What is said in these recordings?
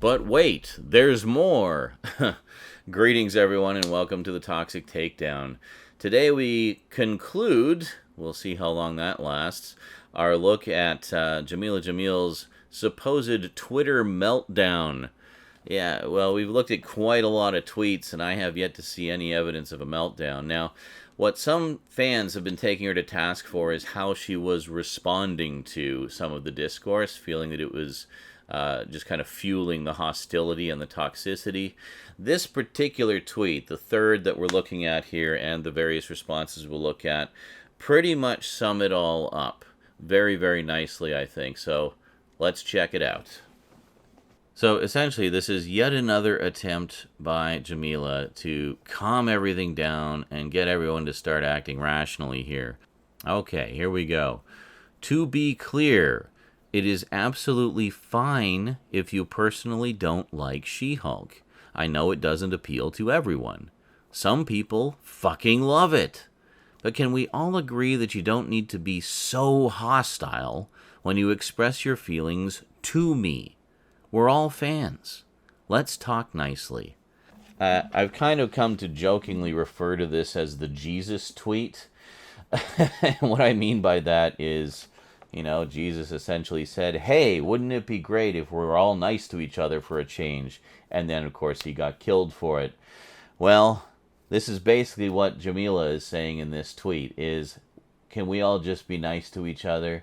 But wait, there's more! Greetings, everyone, and welcome to the Toxic Takedown. Today we conclude, we'll see how long that lasts, our look at Jameela Jamil's supposed Twitter meltdown. Yeah, well, we've looked at quite a lot of tweets, and I have yet to see any evidence of a meltdown. Now, what some fans have been taking her to task for is how she was responding to some of the discourse, feeling that it was just kind of fueling the hostility and the toxicity. This particular tweet, the third that we're looking at here, and the various responses we'll look at, pretty much sum it all up very, very nicely, I think. So let's check it out. So essentially, this is yet another attempt by Jameela to calm everything down and get everyone to start acting rationally here. Okay, here we go. To be clear, it is absolutely fine if you personally don't like She-Hulk. I know it doesn't appeal to everyone. Some people fucking love it. But can we all agree that you don't need to be so hostile when you express your feelings to me? We're all fans. Let's talk nicely. I've kind of come to jokingly refer to this as the Jesus tweet. What I mean by that is, you know, Jesus essentially said, hey, wouldn't it be great if we were all nice to each other for a change? And then, of course, he got killed for it. Well, this is basically what Jameela is saying in this tweet, is, can we all just be nice to each other?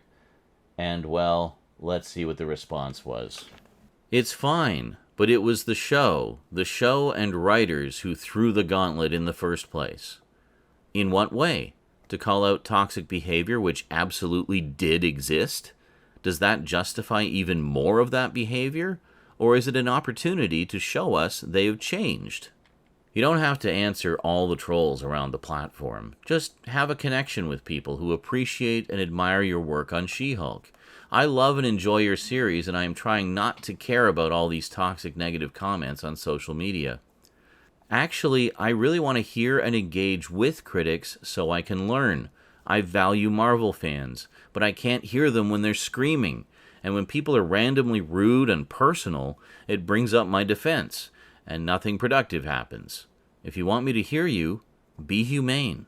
And, well, let's see what the response was. It's fine, but it was the show and writers who threw the gauntlet in the first place. In what way? To call out toxic behavior which absolutely did exist? Does that justify even more of that behavior? Or is it an opportunity to show us they've changed? You don't have to answer all the trolls around the platform. Just have a connection with people who appreciate and admire your work on She-Hulk. I love and enjoy your series, and I am trying not to care about all these toxic negative comments on social media. Actually, I really want to hear and engage with critics so I can learn. I value Marvel fans, but I can't hear them when they're screaming. And when people are randomly rude and personal, it brings up my defense, and nothing productive happens. If you want me to hear you, be humane.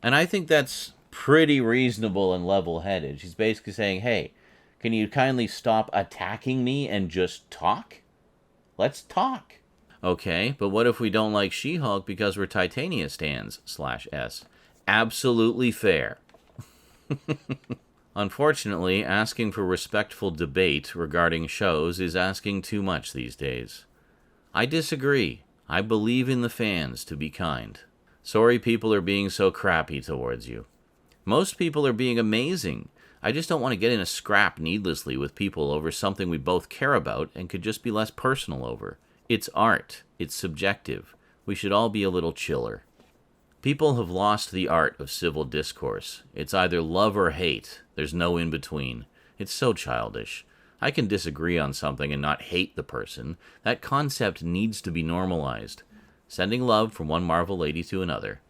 And I think that's pretty reasonable and level-headed. She's basically saying, hey, can you kindly stop attacking me and just talk? Let's talk. Okay, but what if we don't like She-Hulk because we're Titania stans, /S? Absolutely fair. Unfortunately, asking for respectful debate regarding shows is asking too much these days. I disagree. I believe in the fans, to be kind. Sorry people are being so crappy towards you. Most people are being amazing. I just don't want to get in a scrap needlessly with people over something we both care about and could just be less personal over. It's art. It's subjective. We should all be a little chiller. People have lost the art of civil discourse. It's either love or hate. There's no in-between. It's so childish. I can disagree on something and not hate the person. That concept needs to be normalized. Sending love from one Marvel lady to another.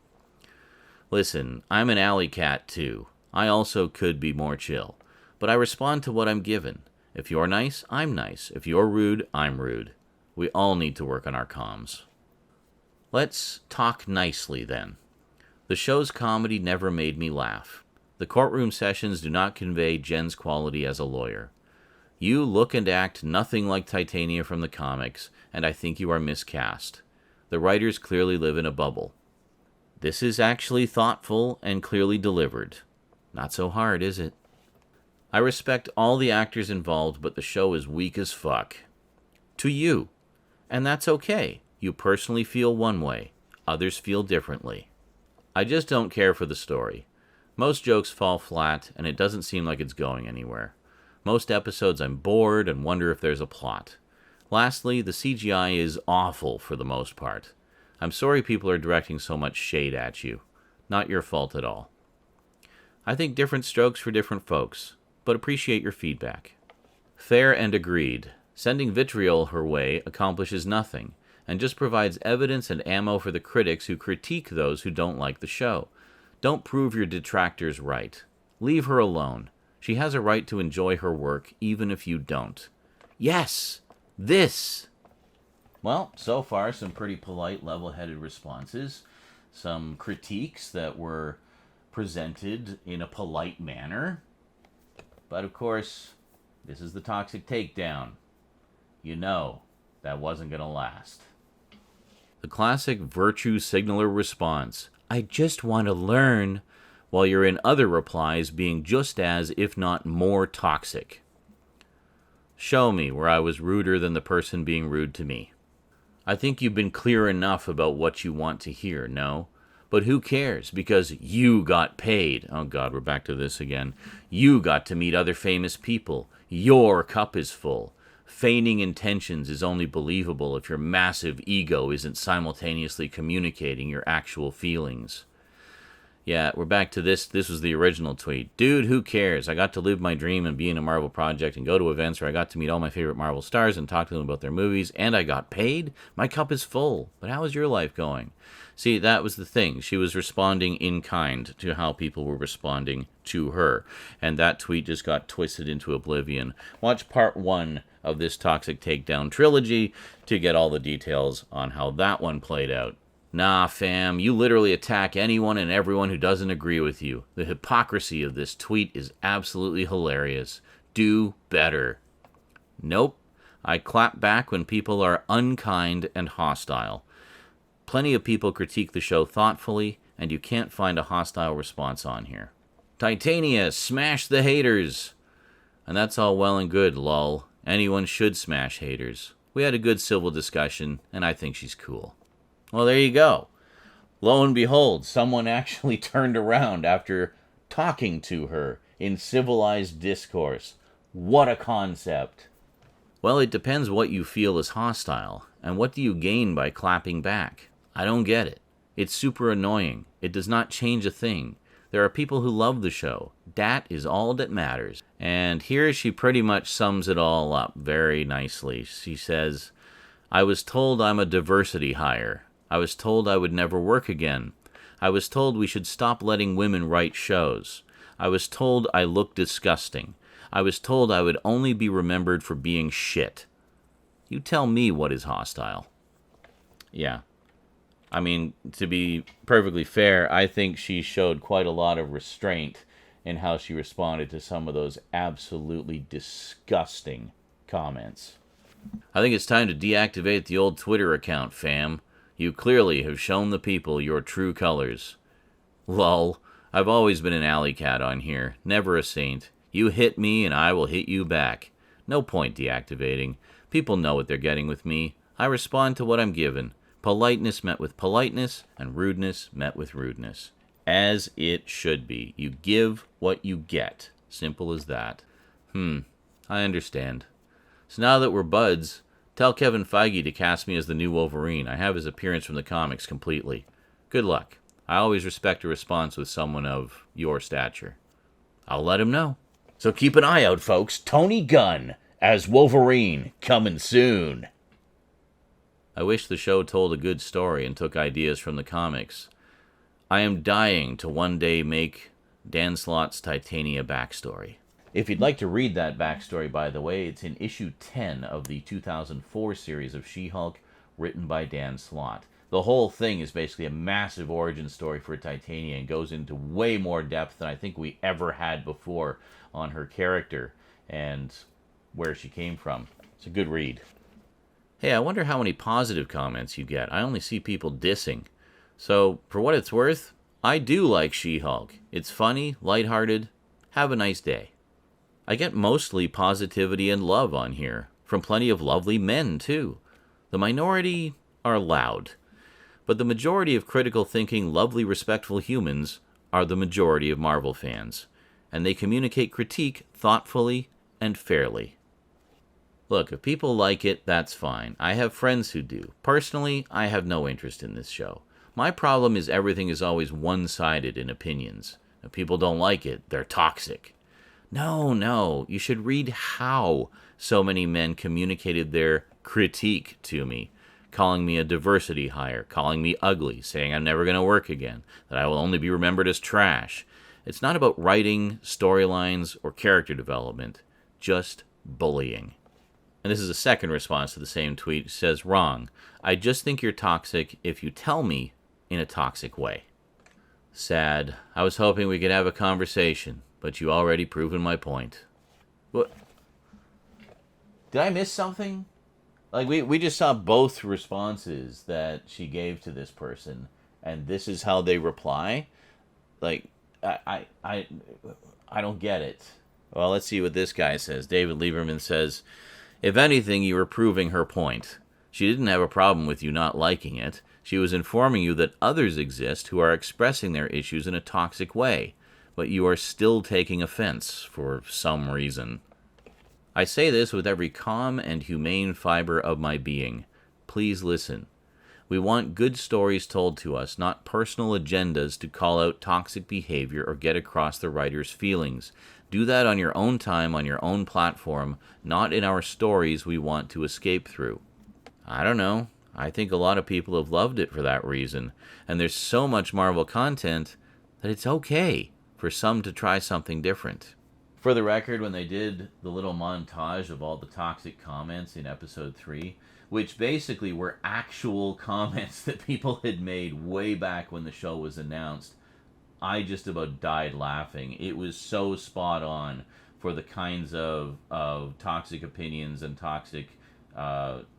Listen, I'm an alley cat too. I also could be more chill. But I respond to what I'm given. If you're nice, I'm nice. If you're rude, I'm rude. We all need to work on our comms. Let's talk nicely then. The show's comedy never made me laugh. The courtroom sessions do not convey Jen's quality as a lawyer. You look and act nothing like Titania from the comics, and I think you are miscast. The writers clearly live in a bubble. This is actually thoughtful and clearly delivered. Not so hard, is it? I respect all the actors involved, but the show is weak as fuck. To you. And that's okay. You personally feel one way. Others feel differently. I just don't care for the story. Most jokes fall flat, and it doesn't seem like it's going anywhere. Most episodes I'm bored and wonder if there's a plot. Lastly, the CGI is awful for the most part. I'm sorry people are directing so much shade at you. Not your fault at all. I think different strokes for different folks, but appreciate your feedback. Fair and agreed. Sending vitriol her way accomplishes nothing, and just provides evidence and ammo for the critics who critique those who don't like the show. Don't prove your detractors right. Leave her alone. She has a right to enjoy her work, even if you don't. Yes! this. Well, so far, some pretty polite, level-headed responses. Some critiques that were presented in a polite manner. But of course, this is the Toxic Takedown. You know that wasn't going to last. The classic virtue signaler response. I just want to learn, while you're in other replies being just as, if not more, toxic. Show me where I was ruder than the person being rude to me. I think you've been clear enough about what you want to hear, no? But who cares, because you got paid. Oh God, we're back to this again. You got to meet other famous people. Your cup is full. Feigning intentions is only believable if your massive ego isn't simultaneously communicating your actual feelings. Yeah, we're back to this. This was the original tweet. Dude, who cares? I got to live my dream and be in a Marvel project and go to events where I got to meet all my favorite Marvel stars and talk to them about their movies, and I got paid? My cup is full. But how is your life going? See, that was the thing. She was responding in kind to how people were responding to her. And that tweet just got twisted into oblivion. Watch part 1 of this Toxic Takedown trilogy to get all the details on how that one played out. Nah, fam, you literally attack anyone and everyone who doesn't agree with you. The hypocrisy of this tweet is absolutely hilarious. Do better. Nope. I clap back when people are unkind and hostile. Plenty of people critique the show thoughtfully, and you can't find a hostile response on here. Titania, smash the haters! And that's all well and good, lol. Anyone should smash haters. We had a good civil discussion, and I think she's cool. Well, there you go. Lo and behold, someone actually turned around after talking to her in civilized discourse. What a concept. Well, it depends what you feel is hostile, and what do you gain by clapping back? I don't get it. It's super annoying. It does not change a thing. There are people who love the show. That is all that matters. And here she pretty much sums it all up very nicely. She says, I was told I'm a diversity hire. I was told I would never work again. I was told we should stop letting women write shows. I was told I looked disgusting. I was told I would only be remembered for being shit. You tell me what is hostile. Yeah. I mean, to be perfectly fair, I think she showed quite a lot of restraint in how she responded to some of those absolutely disgusting comments. I think it's time to deactivate the old Twitter account, fam. You clearly have shown the people your true colors. Lol, I've always been an alley cat on here, never a saint. You hit me and I will hit you back. No point deactivating. People know what they're getting with me. I respond to what I'm given. Politeness met with politeness, and rudeness met with rudeness. As it should be. You give what you get. Simple as that. I understand. So now that we're buds, tell Kevin Feige to cast me as the new Wolverine. I have his appearance from the comics completely. Good luck. I always respect a response with someone of your stature. I'll let him know. So keep an eye out, folks. Tony Gunn as Wolverine, coming soon. I wish the show told a good story and took ideas from the comics. I am dying to one day make Dan Slott's Titania backstory. If you'd like to read that backstory, by the way, it's in issue 10 of the 2004 series of She-Hulk, written by Dan Slott. The whole thing is basically a massive origin story for Titania and goes into way more depth than I think we ever had before on her character and where she came from. It's a good read. Hey, I wonder how many positive comments you get. I only see people dissing. So, for what it's worth, I do like She-Hulk. It's funny, lighthearted. Have a nice day. I get mostly positivity and love on here, from plenty of lovely men, too. The minority are loud. But the majority of critical thinking, lovely, respectful humans are the majority of Marvel fans. And they communicate critique thoughtfully and fairly. Look, if people like it, that's fine. I have friends who do. Personally, I have no interest in this show. My problem is everything is always one-sided in opinions. If people don't like it, they're toxic. No, you should read how so many men communicated their critique to me, calling me a diversity hire, calling me ugly, saying I'm never going to work again, that I will only be remembered as trash. It's not about writing, storylines, or character development, just bullying. And this is a second response to the same tweet. It says, wrong. I just think you're toxic if you tell me in a toxic way. Sad. I was hoping we could have a conversation, but you already proven my point. What? Did I miss something? Like, we just saw both responses that she gave to this person, and this is how they reply? Like, I don't get it. Well, let's see what this guy says. David Lieberman says, if anything, you were proving her point. She didn't have a problem with you not liking it. She was informing you that others exist who are expressing their issues in a toxic way, but you are still taking offense for some reason. I say this with every calm and humane fiber of my being. Please listen. We want good stories told to us, not personal agendas to call out toxic behavior or get across the writer's feelings. Do that on your own time, on your own platform, not in our stories we want to escape through. I don't know. I think a lot of people have loved it for that reason, and there's so much Marvel content that it's okay for some to try something different. For the record, when they did the little montage of all the toxic comments in episode 3, which basically were actual comments that people had made way back when the show was announced, I just about died laughing. It was so spot on for the kinds of toxic opinions and toxic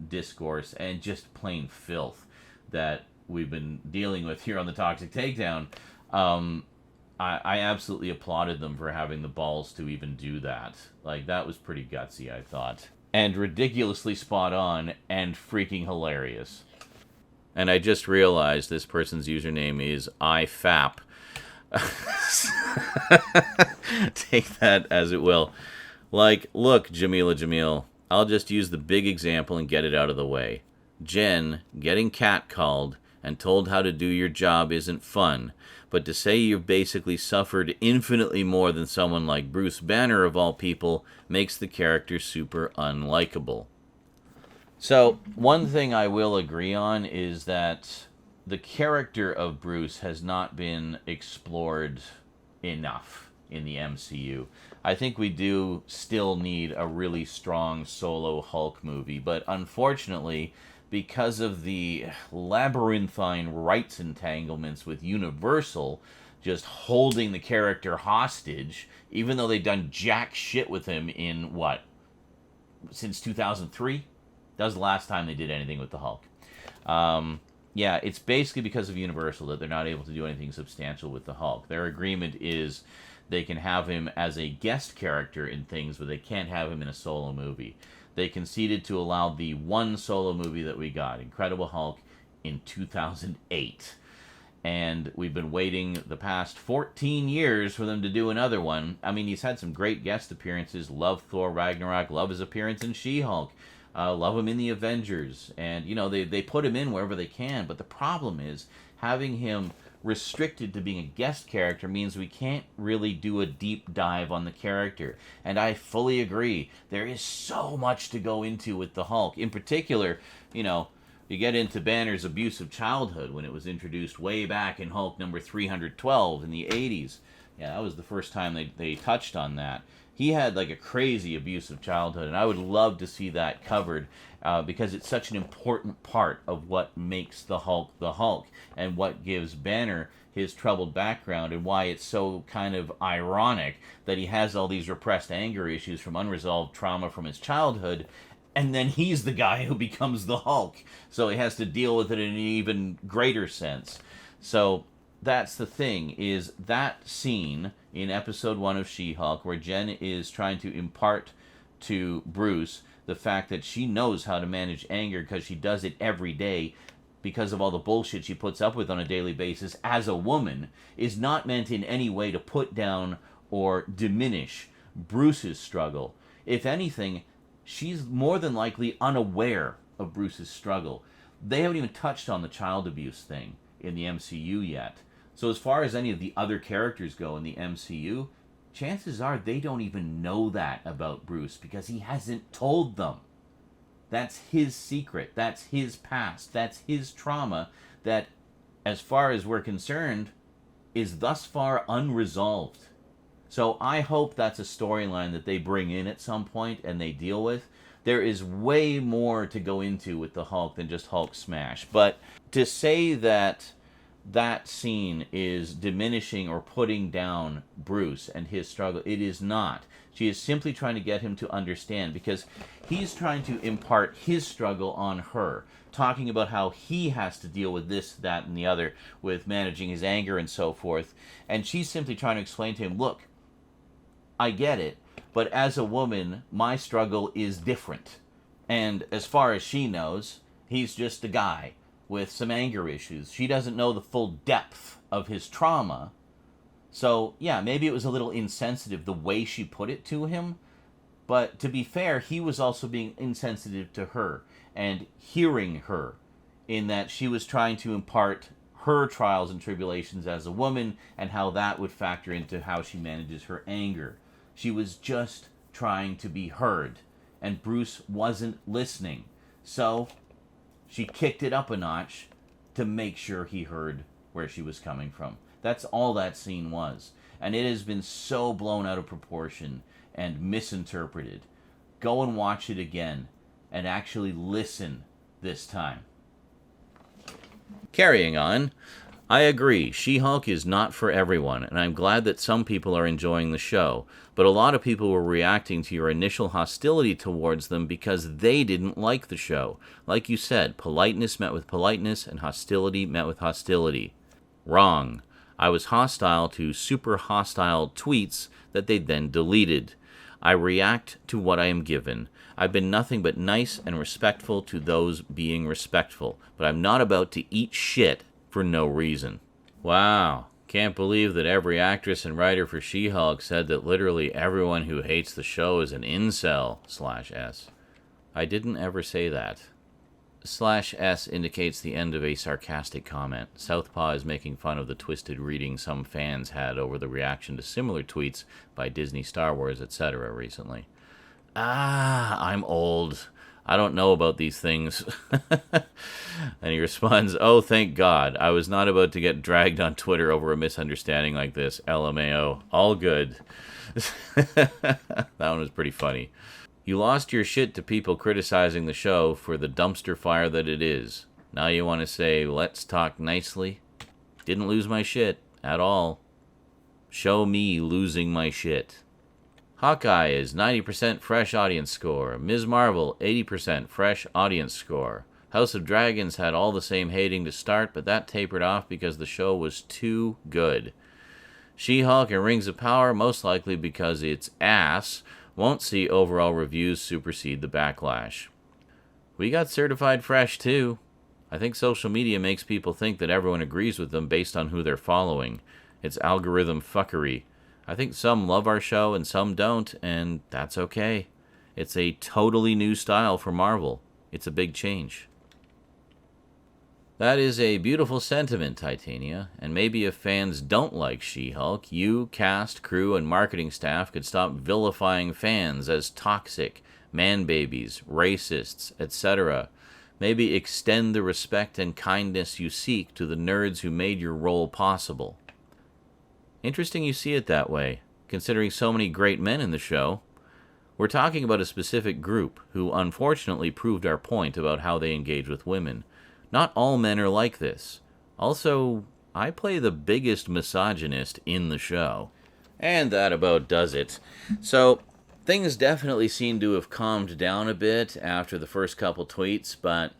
discourse and just plain filth that we've been dealing with here on the Toxic Takedown. I absolutely applauded them for having the balls to even do that. Like, that was pretty gutsy, I thought. And ridiculously spot on and freaking hilarious. And I just realized this person's username is IFAP. Take that as it will. Like, look, Jameela Jamil, I'll just use the big example and get it out of the way. Jen, getting catcalled and told how to do your job isn't fun, but to say you've basically suffered infinitely more than someone like Bruce Banner, of all people, makes the character super unlikable. So, one thing I will agree on is that the character of Bruce has not been explored enough in the MCU. I think we do still need a really strong solo Hulk movie, but unfortunately, because of the labyrinthine rights entanglements with Universal just holding the character hostage, even though they've done jack shit with him in, since 2003? That was the last time they did anything with the Hulk. Yeah, it's basically because of Universal that they're not able to do anything substantial with the Hulk. Their agreement is they can have him as a guest character in things, but they can't have him in a solo movie. They conceded to allow the one solo movie that we got, Incredible Hulk, in 2008. And we've been waiting the past 14 years for them to do another one. I mean, he's had some great guest appearances. Love Thor Ragnarok. Love his appearance in She-Hulk. Love him in the Avengers. And, they put him in wherever they can. But the problem is, having him restricted to being a guest character means we can't really do a deep dive on the character. And I fully agree. There is so much to go into with the Hulk. In particular, you get into Banner's abusive childhood when it was introduced way back in Hulk number 312 in the 80s. Yeah, that was the first time they touched on that. He had like a crazy abusive childhood, and I would love to see that covered because it's such an important part of what makes the Hulk and what gives Banner his troubled background and why it's so kind of ironic that he has all these repressed anger issues from unresolved trauma from his childhood, and then he's the guy who becomes the Hulk, so he has to deal with it in an even greater sense. So that's the thing, is that scene in episode 1 of She-Hulk where Jen is trying to impart to Bruce the fact that she knows how to manage anger because she does it every day because of all the bullshit she puts up with on a daily basis as a woman, is not meant in any way to put down or diminish Bruce's struggle. If anything, she's more than likely unaware of Bruce's struggle. They haven't even touched on the child abuse thing in the MCU yet. So as far as any of the other characters go in the MCU, chances are they don't even know that about Bruce because he hasn't told them. That's his secret. That's his past. That's his trauma that, as far as we're concerned, is thus far unresolved. So I hope that's a storyline that they bring in at some point and they deal with. there is way more to go into with the Hulk than just Hulk smash. But to say that that scene is diminishing or putting down Bruce and his struggle, it is not. She is simply trying to get him to understand, because he's trying to impart his struggle on her, talking about how he has to deal with this, that, and the other, with managing his anger and so forth. And she's simply trying to explain to him, look, I get it, but as a woman, my struggle is different. And as far as she knows, he's just a guy with some anger issues. She doesn't know the full depth of his trauma. So, yeah, maybe it was a little insensitive the way she put it to him. But to be fair, he was also being insensitive to her and hearing her, in that she was trying to impart her trials and tribulations as a woman and how that would factor into how she manages her anger. She was just trying to be heard, and Bruce wasn't listening. So she kicked it up a notch to make sure he heard where she was coming from. That's all that scene was. And it has been so blown out of proportion and misinterpreted. Go and watch it again and actually listen this time. Carrying on, I agree, She-Hulk is not for everyone, and I'm glad that some people are enjoying the show, but a lot of people were reacting to your initial hostility towards them because they didn't like the show. Like you said, politeness met with politeness, and hostility met with hostility. Wrong. I was hostile to super hostile tweets that they then deleted. I react to what I am given. I've been nothing but nice and respectful to those being respectful, but I'm not about to eat shit for no reason. Wow. Can't believe that every actress and writer for She-Hulk said that literally everyone who hates the show is an incel, /S. I didn't ever say that. /S indicates the end of a sarcastic comment. Southpaw is making fun of the twisted reading some fans had over the reaction to similar tweets by Disney, Star Wars, etc. recently. I'm old. I don't know about these things. And he responds, oh, thank God. I was not about to get dragged on Twitter over a misunderstanding like this. LMAO. All good. That one was pretty funny. You lost your shit to people criticizing the show for the dumpster fire that it is. Now you want to say, let's talk nicely? Didn't lose my shit at all. Show me losing my shit. Hawkeye is 90% fresh audience score. Ms. Marvel, 80% fresh audience score. House of Dragons had all the same hating to start, but that tapered off because the show was too good. She-Hulk and Rings of Power, most likely because it's ass, won't see overall reviews supersede the backlash. We got certified fresh too. I think social media makes people think that everyone agrees with them based on who they're following. It's algorithm fuckery. I think some love our show and some don't, and that's okay. It's a totally new style for Marvel. It's a big change. That is a beautiful sentiment, Titania, and maybe if fans don't like She-Hulk, you, cast, crew, and marketing staff could stop vilifying fans as toxic, man-babies, racists, etc. Maybe extend the respect and kindness you seek to the nerds who made your role possible. Interesting you see it that way, considering so many great men in the show. We're talking about a specific group who unfortunately proved our point about how they engage with women. Not all men are like this. Also, I play the biggest misogynist in the show. And that about does it. So, things definitely seem to have calmed down a bit after the first couple tweets, but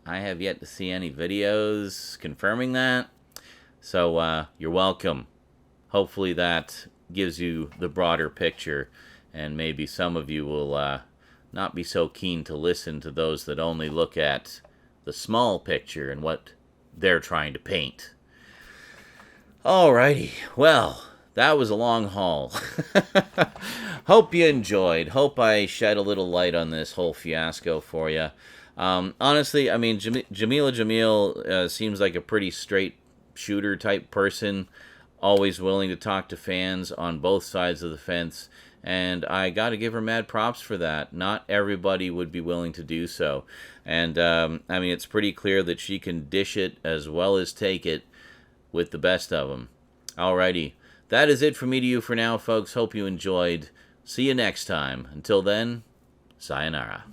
I have yet to see any videos confirming that. So, you're welcome. Hopefully that gives you the broader picture, and maybe some of you will not be so keen to listen to those that only look at the small picture and what they're trying to paint. Alrighty, well, that was a long haul. Hope you enjoyed. Hope I shed a little light on this whole fiasco for you. Honestly, I mean, Jameela Jamil seems like a pretty straight shooter type person, always willing to talk to fans on both sides of the fence. And I got to give her mad props for that. Not everybody would be willing to do so. And, I mean, it's pretty clear that she can dish it as well as take it with the best of them. Alrighty. That is it from me to you for now, folks. Hope you enjoyed. See you next time. Until then, sayonara.